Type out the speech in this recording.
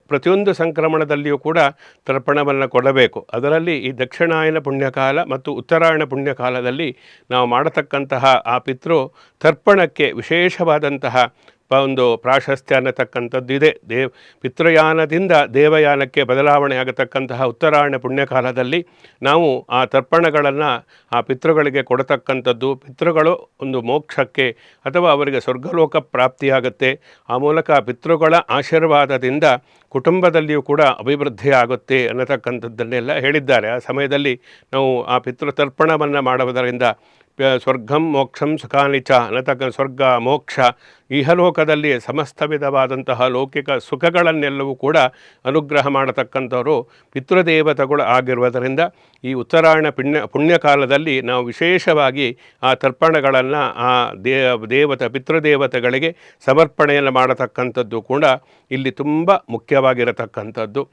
ಪ್ರತಿಯೊಂದು ಸಂಕ್ರಮಣದಲ್ಲಿಯೂ ಕೂಡ ತರ್ಪಣವನ್ನು ಕೊಡಬೇಕು. ಅದರಲ್ಲಿ ಈ ದಕ್ಷಿಣಾಯನ ಪುಣ್ಯಕಾಲ ಮತ್ತು ಉತ್ತರಾಯಣ ಪುಣ್ಯಕಾಲದಲ್ಲಿ ನಾವು ಮಾಡತಕ್ಕಂತಹ ಆ ಪಿತೃ ತರ್ಪಣಕ್ಕೆ ವಿಶೇಷವಾದಂತಹ ಒಂದು ಪ್ರಾಶಸ್ತ್ಯ ಅನ್ನತಕ್ಕಂಥದ್ದು ಇದೆ. ಪಿತೃಯಾನದಿಂದ ದೇವಯಾನಕ್ಕೆ ಬದಲಾವಣೆ ಆಗತಕ್ಕಂತಹ ಉತ್ತರಾಯಣ ಪುಣ್ಯಕಾಲದಲ್ಲಿ ನಾವು ಆ ತರ್ಪಣಗಳನ್ನು ಆ ಪಿತೃಗಳಿಗೆ ಕೊಡತಕ್ಕಂಥದ್ದು. ಪಿತೃಗಳು ಒಂದು ಮೋಕ್ಷಕ್ಕೆ ಅಥವಾ ಅವರಿಗೆ ಸ್ವರ್ಗಲೋಕ ಪ್ರಾಪ್ತಿಯಾಗುತ್ತೆ. ಆ ಮೂಲಕ ಪಿತೃಗಳ ಆಶೀರ್ವಾದದಿಂದ ಕುಟುಂಬದಲ್ಲಿಯೂ ಕೂಡ ಅಭಿವೃದ್ಧಿ ಆಗುತ್ತೆ ಅನ್ನತಕ್ಕಂಥದ್ದನ್ನೆಲ್ಲ ಹೇಳಿದ್ದಾರೆ. ಆ ಸಮಯದಲ್ಲಿ ನಾವು ಆ ಪಿತೃತರ್ಪಣವನ್ನು ಮಾಡುವುದರಿಂದ ಸ್ವರ್ಗಂ ಮೋಕ್ಷಂ ಸುಖಾನಿಚ ಅನ್ನತಕ್ಕ ಸ್ವರ್ಗ ಮೋಕ್ಷ ಇಹಲೋಕದಲ್ಲಿ ಸಮಸ್ತ ವಿಧವಾದಂತಹ ಲೌಕಿಕ ಸುಖಗಳನ್ನೆಲ್ಲವೂ ಕೂಡ ಅನುಗ್ರಹ ಮಾಡತಕ್ಕಂಥವರು ಪಿತೃದೇವತೆಗಳು ಆಗಿರುವುದರಿಂದ ಈ ಉತ್ತರಾಯಣ ಪುಣ್ಯಕಾಲದಲ್ಲಿ ನಾವು ವಿಶೇಷವಾಗಿ ಆ ತರ್ಪಣಗಳನ್ನು ಆ ಪಿತೃದೇವತೆಗಳಿಗೆ ಸಮರ್ಪಣೆಯನ್ನು ಮಾಡತಕ್ಕಂಥದ್ದು ಕೂಡ ಇಲ್ಲಿ ತುಂಬ ಮುಖ್ಯವಾಗಿರತಕ್ಕಂಥದ್ದು.